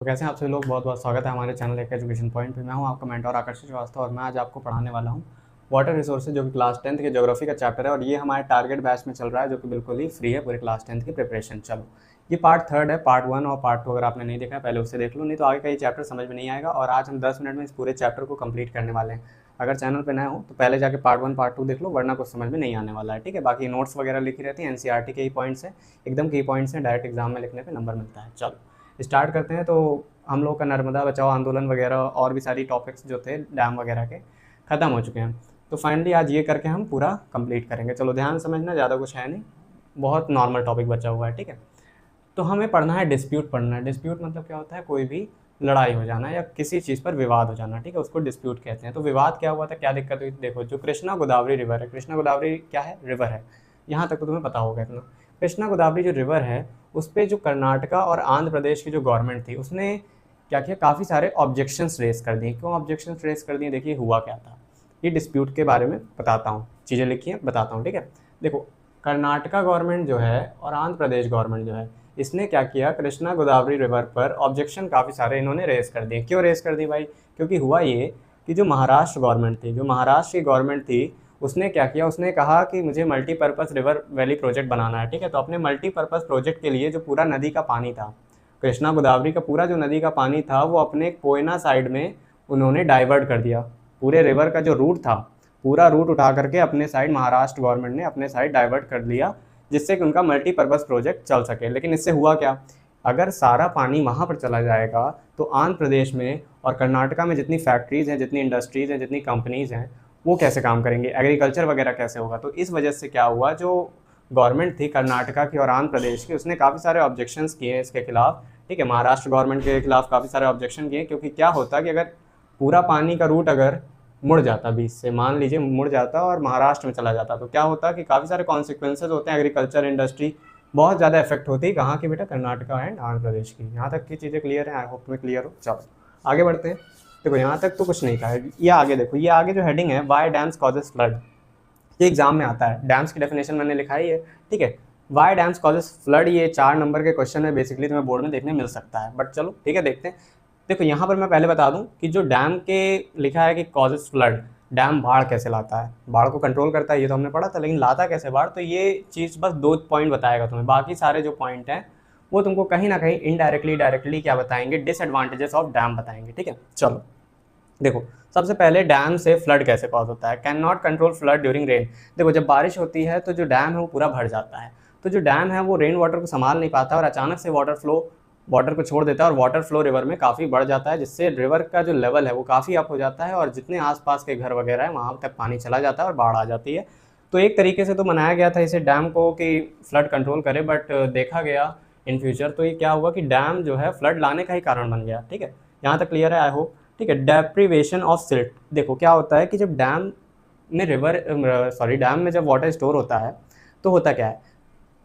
तो कैसे हैं आप सभी लोग। बहुत बहुत स्वागत है हमारे चैनल एक एजुकेशन पॉइंट पे। मैं हूं आपका मेंटर आकर्षित श्रीवास्तव और मैं आज आपको पढ़ाने वाला हूं वाटर रिसोर्सेज, जो कि क्लास 10th के ज्योग्राफी का चैप्टर है और ये हमारे टारगेट बैच में चल रहा है, जो कि बिल्कुल ही फ्री है पूरे क्लास 10th की प्रिपरेशन। चलो, ये पार्ट 3 है। पार्ट 1 और पार्ट 2 अगर आपने नहीं देखा है पहले उससे देख लो, नहीं तो आगे का ये चैप्टर समझ में नहीं आएगा। और आज हम 10 मिनट में इस पूरे चैप्टर को कंप्लीट करने वाले हैं। अगर चैनल पर नए हो तो पहले जाके पार्ट 1 पार्ट 2 देख लो, वरना कुछ समझ में नहीं आने वाला है। ठीक है, बाकी नोट्स वगैरह लिखी रहती हैं, एनसीईआरटी के ही पॉइंट्स हैं, एकदम की पॉइंट्स हैं, डायरेक्ट एग्जाम में लिखने पर नंबर मिलता है। चलो स्टार्ट करते हैं। तो हम लोग का नर्मदा बचाओ आंदोलन वगैरह और भी सारी टॉपिक्स जो थे डैम वगैरह के ख़त्म हो चुके हैं। तो फाइनली आज ये करके हम पूरा कंप्लीट करेंगे। चलो ध्यान समझना, ज़्यादा कुछ है नहीं, बहुत नॉर्मल टॉपिक बचा हुआ है। ठीक है, तो हमें पढ़ना है डिस्प्यूट पढ़ना है। डिस्प्यूट मतलब क्या होता है? कोई भी लड़ाई हो जाना या किसी चीज़ पर विवाद हो जाना। ठीक है, उसको डिस्प्यूट कहते हैं। तो विवाद क्या हुआ था, क्या दिक्कत हुई थी? देखो, जो कृष्णा गोदावरी रिवर है, कृष्णा गोदावरी क्या है? रिवर है। यहाँ तक तो तुम्हें पता होगा इतना। कृष्णा गोदावरी जो रिवर है, उस पर जो कर्नाटका और आंध्र प्रदेश की जो गवर्नमेंट थी उसने क्या किया, काफ़ी सारे ऑब्जेक्शंस रेस कर दिए। क्यों ऑब्जेक्शंस रेस कर दिए? देखिए हुआ क्या था, ये डिस्प्यूट के बारे में बताता हूँ, चीज़ें लिखी हैं बताता हूँ। ठीक है, देखो, कर्नाटका गवर्नमेंट जो है और आंध्र प्रदेश गवर्नमेंट जो है, इसने क्या किया, कृष्णा गोदावरी रिवर पर ऑब्जेक्शन काफ़ी सारे इन्होंने रेस कर दिए। क्यों रेस कर दिए भाई? क्योंकि हुआ ये कि जो महाराष्ट्र गवर्नमेंट थी, जो महाराष्ट्र की गवर्नमेंट थी, उसने क्या किया, उसने कहा कि मुझे मल्टीपर्पज़ रिवर वैली प्रोजेक्ट बनाना है। ठीक है, तो अपने मल्टीपर्पज़ प्रोजेक्ट के लिए जो पूरा नदी का पानी था, कृष्णा गोदावरी का पूरा जो नदी का पानी था, वो अपने कोयना साइड में उन्होंने डाइवर्ट कर दिया। पूरे रिवर का जो रूट था, पूरा रूट उठा करके अपने साइड महाराष्ट्र गवर्नमेंट ने अपने साइड डाइवर्ट कर दिया, जिससे कि उनका मल्टीपर्पज़ प्रोजेक्ट चल सके। लेकिन इससे हुआ क्या, अगर सारा पानी वहाँ पर चला जाएगा तो आंध्र प्रदेश में और कर्नाटका में जितनी फैक्ट्रीज़ हैं, जितनी इंडस्ट्रीज़ हैं, जितनी कंपनीज़ हैं, वो कैसे काम करेंगे, एग्रीकल्चर वगैरह कैसे होगा? तो इस वजह से क्या हुआ, जो गवर्नमेंट थी कर्नाटका की और आंध्र प्रदेश की, उसने काफ़ी सारे ऑब्जेक्शंस किए इसके खिलाफ। ठीक है, महाराष्ट्र गवर्नमेंट के खिलाफ काफ़ी सारे ऑब्जेक्शन किए, क्योंकि क्या होता कि अगर पूरा पानी का रूट अगर मुड़ जाता बीच से, मान लीजिए मुड़ जाता और महाराष्ट्र में चला जाता, तो क्या होता कि काफ़ी सारे कॉन्सिक्वेंसेज होते हैं, एग्रीकल्चर इंडस्ट्री बहुत ज़्यादा इफेक्ट होती है। कहाँ की बेटा? कर्नाटका एंड आंध्र प्रदेश की। यहाँ तक की चीज़ें क्लियर है? आई होप तुम्हें क्लियर हो। चलो आगे बढ़ते हैं। देखो, यहाँ तक तो कुछ नहीं था। ये आगे देखो, ये आगे जो हेडिंग है, वाई डैम्स कॉजेस फ्लड, ये एग्जाम में आता है। डैम्स की डेफिनेशन मैंने लिखा ही है। ठीक है, वाई डैम्स कॉजेस फ्लड, ये 4 नंबर के क्वेश्चन है, बेसिकली तुम्हें बोर्ड में देखने मिल सकता है। बट चलो ठीक है, देखते हैं। देखो, यहाँ पर मैं पहले बता दूं कि जो डैम के लिखा है कि कॉजेस फ्लड, डैम बाढ़ कैसे लाता है, बाढ़ को कंट्रोल करता है, ये तो हमने पढ़ा था, लेकिन लाता कैसे बाढ़? तो ये चीज़ बस 2 पॉइंट बताएगा तुम्हें। बाकी सारे जो पॉइंट हैं वो तुमको कहीं ना कहीं इनडायरेक्टली डायरेक्टली क्या बताएंगे, डिसएडवांटेजेस ऑफ डैम बताएंगे। ठीक है, चलो देखो, सबसे पहले डैम से फ्लड कैसे कॉज होता है। Can not control flood during rain. देखो, जब बारिश होती है तो जो डैम है वो पूरा भर जाता है, तो जो डैम है वो रेन वाटर को संभाल नहीं पाता और अचानक से वाटर को छोड़ देता है और वाटर फ्लो रिवर में काफ़ी बढ़ जाता है, जिससे रिवर का जो लेवल है वो काफ़ी अप हो जाता है और जितने आसपास के घर वगैरह है वहाँ तक पानी चला जाता है और बाढ़ आ जाती है। तो एक तरीके से तो बनाया गया था इसे डैम को कि फ्लड कंट्रोल करे, बट देखा गया इन फ्यूचर तो ये क्या हुआ कि डैम जो है फ्लड लाने का ही कारण बन गया। ठीक है, यहाँ तक क्लियर है? I hope. ठीक है, डेप्रीवेशन ऑफ सिल्ट। देखो क्या होता है कि जब डैम में डैम में जब वाटर स्टोर होता है तो होता क्या है,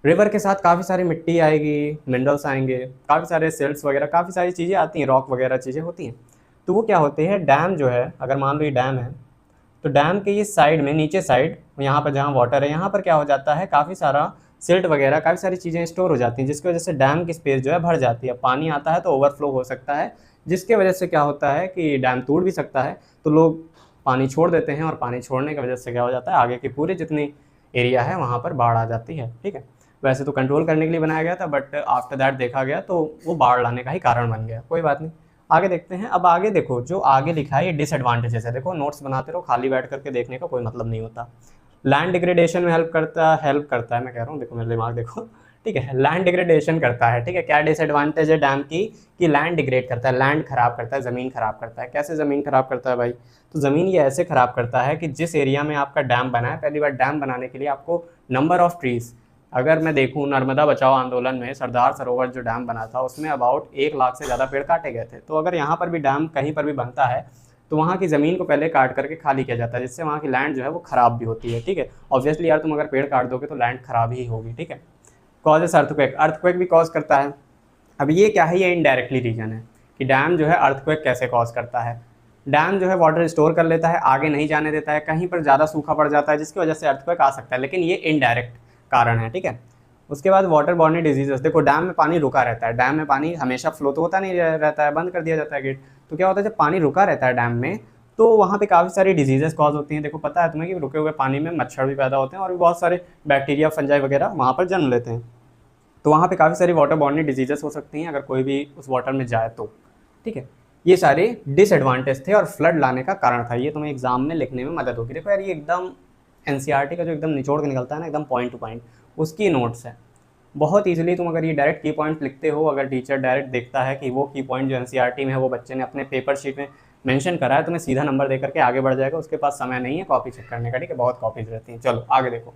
रिवर के साथ काफ़ी सारी मिट्टी आएगी, मिनरल्स आएंगे, काफ़ी सारे सिल्ट्स वगैरह, काफ़ी सारी चीज़ें आती हैं, रॉक वगैरह चीज़ें होती हैं। तो वो क्या होते हैं, डैम जो है, अगर मान लो ये डैम है, तो डैम के ये साइड में, नीचे साइड यहाँ पर जहाँ वाटर है, यहाँ पर क्या हो जाता है, काफ़ी सारा सिल्ट वगैरह, काफ़ी सारी चीज़ें स्टोर हो जाती हैं, जिसकी वजह से डैम की स्पेस जो है भर जाती है। पानी आता है तो ओवरफ्लो हो सकता है, जिसके वजह से क्या होता है कि डैम टूट भी सकता है। तो लोग पानी छोड़ देते हैं और पानी छोड़ने की वजह से क्या हो जाता है, आगे की पूरी जितनी एरिया है वहाँ पर बाढ़ आ जाती है। ठीक है, वैसे तो कंट्रोल करने के लिए बनाया गया था, बट आफ्टर दैट देखा गया तो वो बाढ़ लाने का ही कारण बन गया। कोई बात नहीं, आगे देखते हैं। अब आगे देखो, जो आगे लिखा है ये डिसएडवांटेजेस है। देखो, नोट्स बनाते रहो, खाली बैठ करके देखने का कोई मतलब नहीं होता। लैंड डिग्रेडेशन में हेल्प करता है, मैं कह रहा हूँ, देखो मेरा दिमाग देखो। ठीक है, लैंड डिग्रेडेशन करता है। ठीक है, क्या डिसएडवांटेज है डैम की, कि लैंड डिग्रेड करता है, लैंड खराब करता है, ज़मीन खराब करता है। कैसे ज़मीन खराब करता है भाई? तो ज़मीन ये ऐसे खराब करता है कि जिस एरिया में आपका डैम बना है, पहली बार डैम बनाने के लिए आपको नंबर ऑफ ट्रीज़, अगर मैं देखूं नर्मदा बचाओ आंदोलन में सरदार सरोवर जो डैम बना था उसमें अबाउट 1 लाख से ज़्यादा पेड़ काटे गए थे। तो अगर यहाँ पर भी डैम कहीं पर भी बनता है तो वहाँ की ज़मीन को पहले काट करके खाली किया जाता है, जिससे वहाँ की लैंड जो है वो ख़राब भी होती है। ठीक है, ऑब्वियसली यार, तुम अगर पेड़ काट दोगे तो लैंड ख़राब ही होगी। ठीक है, कॉजेस अर्थक्वेक, अर्थक्वेक भी कॉज करता है। अब ये क्या है, ये इनडायरेक्टली रीजन है कि डैम जो है अर्थक्वेक कैसे कॉज करता है। डैम जो है वाटर स्टोर कर लेता है, आगे नहीं जाने देता है, कहीं पर ज़्यादा सूखा पड़ जाता है जिसकी वजह से अर्थक्वेक आ सकता है, लेकिन ये इनडायरेक्ट कारण है। ठीक है, उसके बाद वाटर बॉर्न डिजीजेस, देखो डैम में पानी रुका रहता है, डैम में पानी हमेशा फ्लो तो होता नहीं रहता है, बंद कर दिया जाता है गेट। तो क्या होता है जब पानी रुका रहता है डैम में, तो वहाँ पे काफ़ी सारी डिजीजेस कॉज होती हैं। देखो पता है तुम्हें कि रुके हुए पानी में मच्छर भी पैदा होते हैं और भी बहुत सारे बैक्टीरिया फंजाई वगैरह वहाँ पर जन्म लेते हैं। तो वहाँ पे काफ़ी सारी वाटर बॉर्न डिजीजेस हो सकती हैं अगर कोई भी उस वाटर में जाए तो, ठीक है। ये सारे डिसएडवांटेज थे और फ्लड लाने का कारण था। ये तुम्हें एग्जाम में लिखने में मदद होगी। देखो यार ये एकदम एनसीईआरटी का जो एकदम निचोड़ के निकलता है ना, एकदम पॉइंट टू पॉइंट, उसकी नोट्स है। बहुत ईजिली तुम अगर ये डायरेक्ट की पॉइंट लिखते हो, अगर टीचर डायरेक्ट देखता है कि वो की पॉइंट जो एनसीईआरटी में है वो बच्चे ने अपने पेपर शीट में मेंशन करा है, तुम्हें सीधा नंबर दे करके आगे बढ़ जाएगा। उसके पास समय नहीं है कॉपी चेक करने का, ठीक है, बहुत कॉपीज रहती हैं। चलो आगे देखो,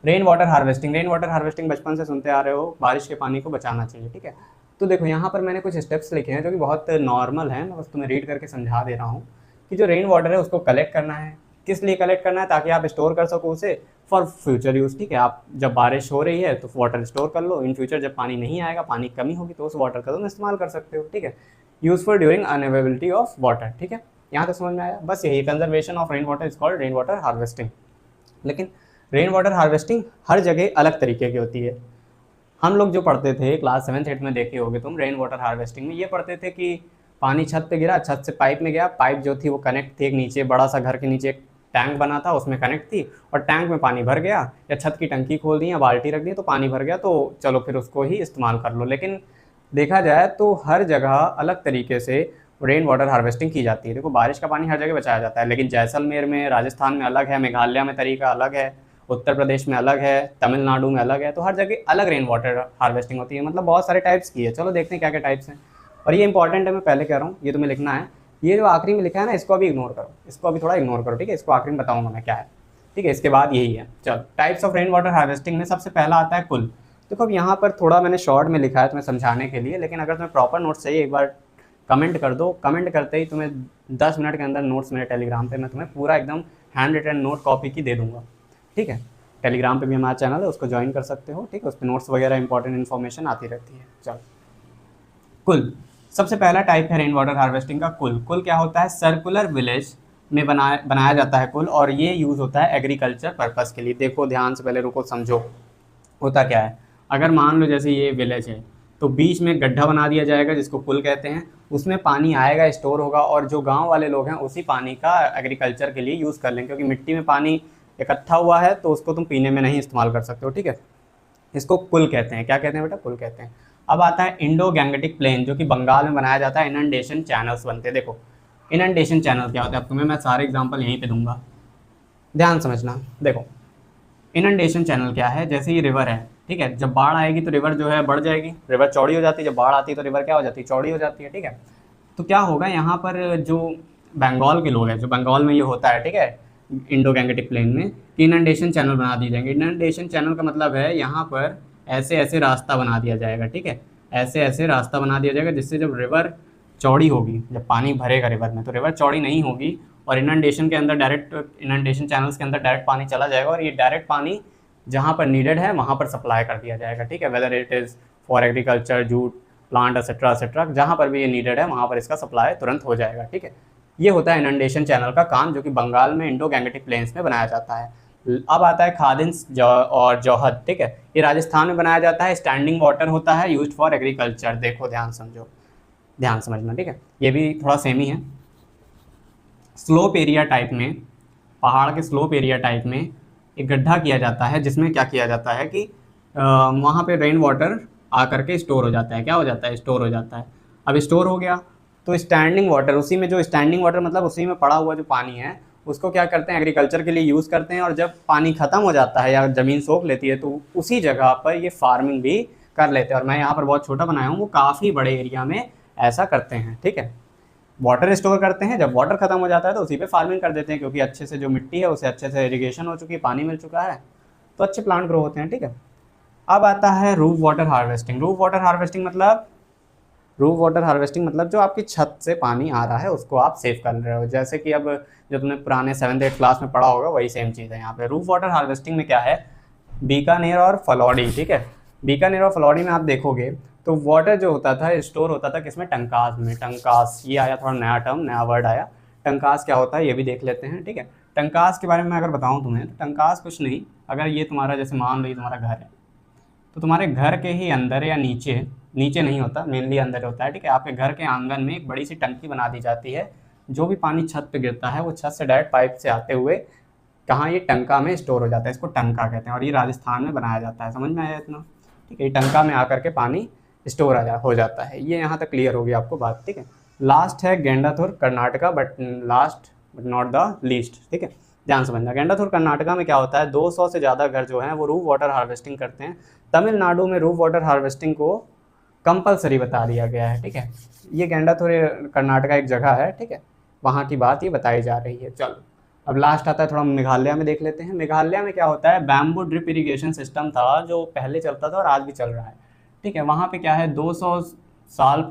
rain water harvesting. Rain water harvesting बचपन से सुनते आ रहे हो, बारिश के पानी को बचाना चाहिए, ठीक है। तो देखो यहाँ पर मैंने कुछ स्टेप्स लिखे हैं जो कि बहुत नॉर्मल हैं, मैं बस तुम्हें रीड करके समझा दे रहा हूँ कि जो रेन वाटर है उसको कलेक्ट करना है। किस लिए कलेक्ट करना है? ताकि आप स्टोर कर सको उसे फॉर फ्यूचर यूज़, ठीक है। आप जब बारिश हो रही है तो वाटर स्टोर कर लो, इन फ्यूचर जब पानी नहीं आएगा, पानी की कमी होगी, तो उस वाटर का तुम इस्तेमाल कर सकते हो, ठीक है। Useful during unavailability of water, ठीक है। यहाँ तक समझ में आया? बस यही conservation of rain water is called rain water harvesting. लेकिन रेन वाटर हार्वेस्टिंग हर जगह अलग तरीके की होती है। हम लोग जो पढ़ते थे क्लास 7th 8th में, देखे होगे तुम, रेन वाटर हार्वेस्टिंग में ये पढ़ते थे कि पानी छत पे गिरा, छत से पाइप में गया, पाइप जो थी वो कनेक्ट थी एक नीचे, बड़ा सा घर के नीचे एक टैंक बना था उसमें कनेक्ट थी, और टैंक में पानी भर गया, या छत की टंकी खोल दी या बाल्टी रख दी तो पानी भर गया, तो चलो फिर उसको ही इस्तेमाल कर लो। लेकिन देखा जाए तो हर जगह अलग तरीके से रेन वाटर हार्वेस्टिंग की जाती है। देखो बारिश का पानी हर जगह बचाया जाता है, लेकिन जैसलमेर में, राजस्थान में अलग है, मेघालय में तरीका अलग है, उत्तर प्रदेश में अलग है, तमिलनाडु में अलग है। तो हर जगह अलग रेन वाटर हार्वेस्टिंग होती है, मतलब बहुत सारे टाइप्स की है। चलो देखते हैं क्या क्या टाइप्स हैं। और ये इंपॉर्टेंट है, मैं पहले कह रहा हूँ, ये तुम्हें लिखना है। ये जो आखिरी में लिखा है ना, इसको अभी इग्नोर करो, इसको अभी थोड़ा इग्नोर करो, ठीक है। इसको आखिरी में बताऊंगा मैं क्या है, ठीक है। इसके बाद यही है। चलो types of rain water harvesting में सबसे पहला आता है कुल। देखो अब यहाँ पर थोड़ा मैंने शॉर्ट में लिखा है तुम्हें समझाने के लिए, लेकिन अगर तुम्हें प्रॉपर नोट्स चाहिए एक बार कमेंट कर दो। कमेंट करते ही तुम्हें 10 मिनट के अंदर नोट्स मेरे टेलीग्राम पे मैं तुम्हें पूरा एकदम हैंड रिटन नोट कॉपी की दे दूंगा, ठीक है। टेलीग्राम पे भी हमारा चैनल है, उसको ज्वाइन कर सकते हो, ठीक है। उस पर नोट्स वगैरह इंपॉर्टेंट इन्फॉर्मेशन आती रहती है। चलो कुल, सबसे पहला टाइप है रेन वाटर हार्वेस्टिंग का कुल। कुल क्या होता है? सर्कुलर विलेज में बनाया जाता है कुल, और ये यूज़ होता है एग्रीकल्चर पर्पज़ के लिए। देखो ध्यान से, पहले रुको समझो होता क्या है। अगर मान लो जैसे ये विलेज है, तो बीच में गड्ढा बना दिया जाएगा जिसको कुल कहते हैं, उसमें पानी आएगा, स्टोर होगा, और जो गांव वाले लोग हैं उसी पानी का एग्रीकल्चर के लिए यूज़ कर लेंगे, क्योंकि मिट्टी में पानी इकट्ठा हुआ है तो उसको तुम पीने में नहीं इस्तेमाल कर सकते हो, ठीक है। इसको कुल कहते हैं। क्या कहते हैं बेटा? कुल कहते हैं। अब आता है इंडो गैंगेटिक प्लेन, जो कि बंगाल में बनाया जाता है। इनंडेशन चैनल्स बनते हैं। देखो इनंडेशन चैनल क्या होता है, अब तुम्हें मैं सारे एग्जाम्पल यहीं पे दूंगा, ध्यान समझना। देखो इनंडेशन चैनल क्या है, जैसे ये रिवर है, ठीक है, जब बाढ़ आएगी तो रिवर जो है बढ़ जाएगी, रिवर चौड़ी हो जाती है। जब बाढ़ आती है तो रिवर क्या हो जाती है? चौड़ी हो जाती है, ठीक है। तो क्या होगा यहाँ पर, जो बंगाल के लोग हैं, जो बंगाल में ये होता है, ठीक है, इंडो गैंगेटिक प्लेन में, कि इनंडेशन चैनल बना दिए जाएंगे। इनंडेशन चैनल का मतलब है यहाँ पर ऐसे ऐसे रास्ता बना दिया जाएगा, ठीक है, ऐसे ऐसे रास्ता बना दिया जाएगा, जिससे जब रिवर चौड़ी होगी, जब पानी भरेगा रिवर में, तो रिवर चौड़ी नहीं होगी, और इनंडेशन के अंदर डायरेक्ट, इनंडेशन चैनल्स के अंदर डायरेक्ट पानी चला जाएगा, और ये डायरेक्ट पानी जहाँ पर नीडेड है वहाँ पर सप्लाई कर दिया जाएगा, ठीक है। Whether it is for agriculture, jute plant etcetera etcetera, जहाँ पर भी ये नीडेड है वहाँ पर इसका सप्लाई तुरंत हो जाएगा, ठीक है। ये होता है इनंडेशन चैनल का काम, जो कि बंगाल में इंडो गैंगेटिक प्लेन्स में बनाया जाता है। अब आता है खादिन्स और जोहद, ठीक है, ये राजस्थान में बनाया जाता है। स्टैंडिंग वाटर होता है, यूज्ड फॉर एग्रीकल्चर। देखो ध्यान समझो, ध्यान समझना, ठीक है, ये भी थोड़ा सेम ही है। स्लोप एरिया टाइप में, पहाड़ के स्लोप एरिया टाइप में एक गड्ढा किया जाता है, जिसमें क्या किया जाता है कि वहाँ पे रेन वाटर आकर के स्टोर हो जाता है। क्या हो जाता है? स्टोर हो जाता है। अब स्टोर हो गया तो स्टैंडिंग वाटर, उसी में जो स्टैंडिंग वाटर मतलब उसी में पड़ा हुआ जो पानी है, उसको क्या करते हैं? एग्रीकल्चर के लिए यूज़ करते हैं। और जब पानी ख़त्म हो जाता है या ज़मीन सोख लेती है तो उसी जगह पर ये फार्मिंग भी कर लेते हैं। और मैं यहाँ पर बहुत छोटा बनाया हूँ, वो काफ़ी बड़े एरिया में ऐसा करते हैं, ठीक है। वाटर स्टोर करते हैं, जब वाटर खत्म हो जाता है तो उसी पे फार्मिंग कर देते हैं, क्योंकि अच्छे से जो मिट्टी है उसे अच्छे से इरिगेशन हो चुकी है, पानी मिल चुका है, तो अच्छे प्लांट ग्रो होते हैं, ठीक है। अब आता है roof water harvesting. Roof water harvesting मतलब, रूफ वाटर हार्वेस्टिंग मतलब जो आपकी छत से पानी आ रहा है उसको आप सेव कर रहे हो। जैसे कि अब जो तुमने पुराने 7th 8th क्लास में पढ़ा होगा वही सेम चीज़ है यहाँ पे। रूफ वाटर हार्वेस्टिंग में क्या है, बीकानेर और फलौडी, ठीक है, बीकानेर और फलौडी में आप देखोगे तो वाटर जो होता था स्टोर होता था किसमें? टंकास में। टंकास, ये आया थोड़ा नया टर्म, नया वर्ड आया। टंकास क्या होता है ये भी देख लेते हैं, ठीक है। टंकास के बारे में अगर बताऊं तुम्हें, तो टंकास कुछ नहीं, अगर ये तुम्हारा, जैसे मान लो ये तुम्हारा घर है, तो तुम्हारे घर के ही अंदर या नीचे, नीचे नहीं होता, मेनली अंदर होता है, ठीक है। आपके घर के आंगन में एक बड़ी सी टंकी बना दी जाती है, जो भी पानी छत पे गिरता है वो छत से डायरेक्ट पाइप से आते हुए कहाँ, ये टंका में स्टोर हो जाता है। इसको टंका कहते हैं और ये राजस्थान में बनाया जाता है। समझ में आया इतना? ठीक है, ये टंका में आकर के पानी स्टोर हो जाता है। ये यहाँ तक क्लियर होगी आपको बात, ठीक है। लास्ट है Gendathur Karnataka, but last but not the least, ठीक है। ध्यान समझना, गेंडाथुर कर्नाटका में क्या होता है, 200 से ज़्यादा घर जो हैं वो रूफ वाटर हार्वेस्टिंग करते हैं। तमिलनाडु में रूफ वाटर हार्वेस्टिंग को कंपलसरी बता दिया गया है, ठीक है। ये गेंडाथुर कर्नाटका एक जगह है, ठीक है, वहाँ की बात ये बताई जा रही है। चलो अब लास्ट आता है, थोड़ा मेघालय में देख लेते हैं। मेघालय में क्या होता है, बैम्बू ड्रिप इरिगेशन सिस्टम था जो पहले चलता था और आज भी चल रहा है, ठीक है। वहाँ पे क्या है, 200 साल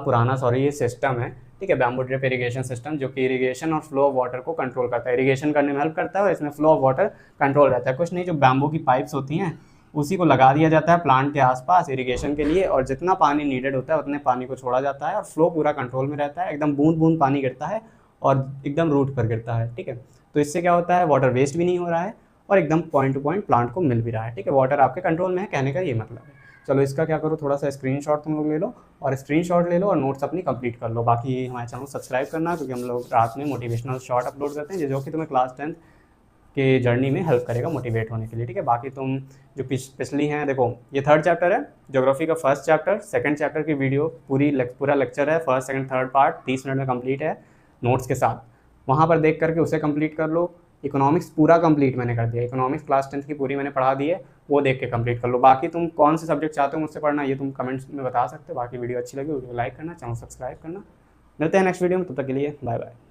पुराना ये सिस्टम है, ठीक है, बैम्बू ड्रिप इरिगेशन सिस्टम, जो कि इरिगेशन और फ्लो ऑफ वाटर को कंट्रोल करता है। इरिगेशन करने में हेल्प करता है और इसमें फ्लो ऑफ वाटर कंट्रोल रहता है। कुछ नहीं, जो बैम्बू की पाइप्स होती हैं उसी को लगा दिया जाता है प्लांट के आसपास इरिगेशन के लिए, और जितना पानी नीडेड होता है उतने पानी को छोड़ा जाता है और फ्लो पूरा कंट्रोल में रहता है। एकदम बूंद बूंद पानी गिरता है और एकदम रूट पर गिरता है, ठीक है। तो इससे क्या होता है, वाटर वेस्ट भी नहीं हो रहा है और एकदम पॉइंट टू पॉइंट प्लांट को मिल भी रहा है, ठीक है। वाटर आपके कंट्रोल में है, कहने का ये मतलब है। चलो इसका क्या करो, थोड़ा सा स्क्रीनशॉट तुम लोग ले लो और नोट्स अपनी कंप्लीट कर लो। बाकी हमारे चैनल को सब्सक्राइब करना, क्योंकि हम लोग रात में मोटिवेशनल शॉर्ट अपलोड करते हैं जो कि तुम्हें क्लास 10th के जर्नी में हेल्प करेगा मोटिवेट होने के लिए, ठीक है। बाकी तुम जो पिछली हैं, देखो ये 3rd चैप्टर है ज्योग्राफी का, 1st चैप्टर 2nd चैप्टर की वीडियो पूरा लेक्चर है, 1st, 2nd, 3rd part 30 minute में कंप्लीट है नोट्स के साथ। वहाँ पर देख करके उसे कंप्लीट कर लो। इकोनॉमिक्स पूरा कंप्लीट मैंने कर दिया, इकोनॉमिक्स क्लास 10th की पूरी मैंने पढ़ा दी है, वो देख के कंप्लीट कर लो। बाकी तुम कौन से सब्जेक्ट चाहते हो मुझसे पढ़ना, ये तुम कमेंट्स में बता सकते हो। बाकी वीडियो अच्छी लगी वीडियो लाइक करना, चैनल सब्सक्राइब करना। मिलते हैं नेक्स्ट वीडियो में, तब तक के लिए बाय बाय।